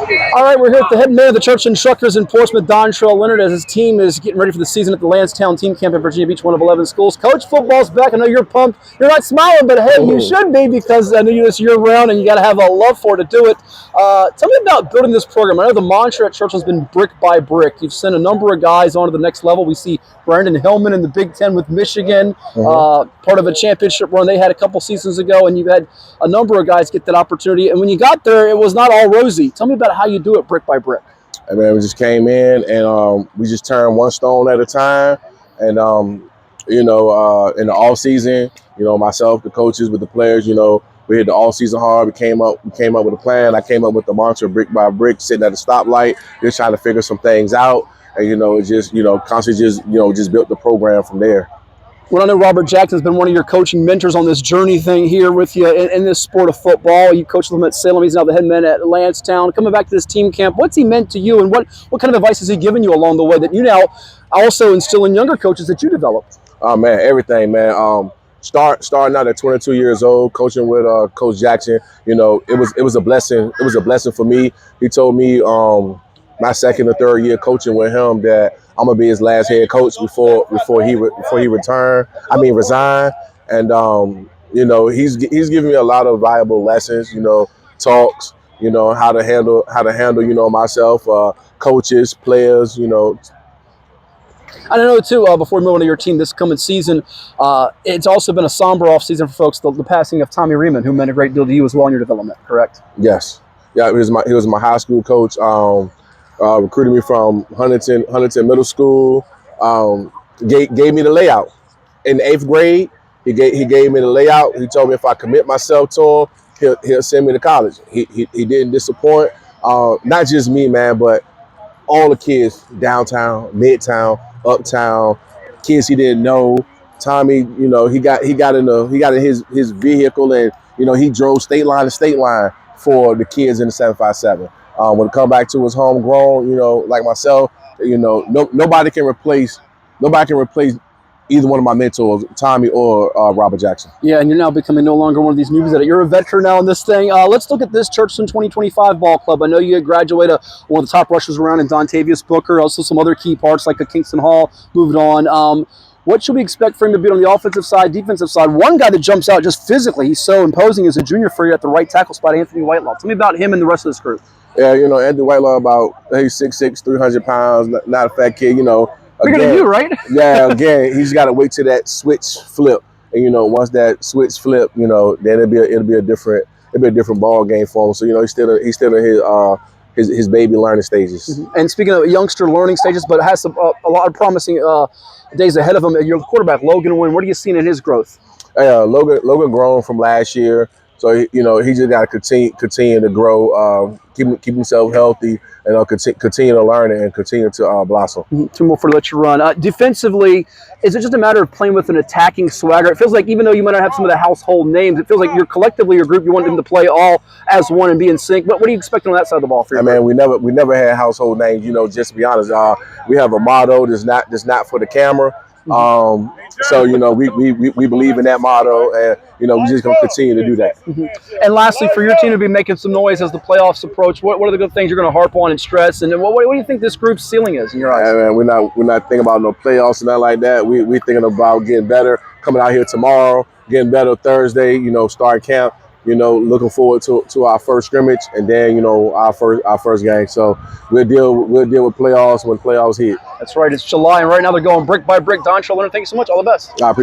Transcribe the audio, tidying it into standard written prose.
All right, we're here with the head man of the Churchland instructors in Portsmouth, Dontrell, Leonard, as his team is getting ready for the season at the Landstown team camp in Virginia Beach, one of 11 schools. Coach, football's back. I know you're pumped. You're not smiling, but hey, you should be, because I know you this year-round and you got to have a love for it to do it. Tell me about building this program. I know the mantra at Churchland's been brick by brick. You've sent a number of guys on to the next level. We see Brandon Hillman in the Big Ten with Michigan, part of a championship run they had a couple seasons ago, and you've had a number of guys get that opportunity. And when you got there, it was not all rosy. Tell me about how you do it brick by brick. I mean, we just came in and we just turned one stone at a time. And, in the off season, myself, the coaches, with the players, we hit the all season hard. We came up with a plan. I came up with the mantra brick by brick, sitting at a stoplight, just trying to figure some things out. And, it just, constantly just built the program from there. Well, I know Robert Jackson's been one of your coaching mentors on this journey thing here with you in this sport of football. You coached him at Salem. He's now the head man at Landstown. Coming back to this team camp, what's he meant to you, and what kind of advice has he given you along the way that you now also instill in younger coaches that you developed? Oh, man, everything, man. Starting out at 22 years old, coaching with Coach Jackson, it was a blessing. It was a blessing for me. He told me my second or third year coaching with him that I'm gonna be his last head coach before he resigned. And he's giving me a lot of valuable lessons, talks, how to handle myself, coaches, players, I know, too, before we move on to your team this coming season, it's also been a somber offseason for folks, the passing of Tommy Riemann, who meant a great deal to you as well in your development, correct? Yes. Yeah, he was my high school coach. Recruited me from Huntington Middle School. Gave me the layout in the 8th grade. He gave me the layout. He told me if I commit myself to him, he'll send me to college. He didn't disappoint. Not just me, man, but all the kids downtown, midtown, uptown, kids he didn't know. Tommy, he got in his vehicle, and he drove state line to state line for the kids in the 757. When it come back to his homegrown, like myself, nobody can replace either one of my mentors, Tommy or Robert Jackson. Yeah, and you're now becoming no longer one of these newbies. You're a veteran now in this thing. Let's look at this Churchland 2025 ball club. I know you had graduated one of the top rushers around in Dontavius Booker, also some other key parts like a Kingston Hall moved on. What should we expect for him to be on the offensive side, defensive side? One guy that jumps out just physically, he's so imposing as a junior for you at the right tackle spot, Anthony Whitelaw. Tell me about him and the rest of this group. Yeah, Anthony Whitelaw, he's 6'6", 300 pounds, not a fat kid, Bigger than you, right? Yeah, again, he's got to wait till that switch flip. And, once that switch flip, then it'll be a different ball game for him. So, he's still in his baby learning stages. And speaking of youngster learning stages, but has a lot of promising days ahead of him, your quarterback, Logan Wynn, what are you seeing in his growth? Logan grown from last year. So, he just got to continue to grow, keep himself healthy, and continue to learn and continue to blossom. Two more for let you run. Defensively, is it just a matter of playing with an attacking swagger? It feels like even though you might not have some of the household names, it feels like your group, you want them to play all as one and be in sync. But what are you expecting on that side of the ball for you? We never had household names, just to be honest. We have a motto that's not for the camera. So we believe in that motto, and we're just gonna continue to do that. And lastly, for your team to be making some noise as the playoffs approach, what are the good things you're going to harp on and stress? And what do you think this group's ceiling is in your eyes? Man, we're not thinking about no playoffs and nothing like that. We're thinking about getting better, coming out here tomorrow, getting better Thursday. Start camp. Looking forward to our first scrimmage, and then our first game. So we'll deal with playoffs when playoffs hit. That's right. It's July, and right now they're going brick by brick. Dontrell, Leonard, thank you so much. All the best. I appreciate it.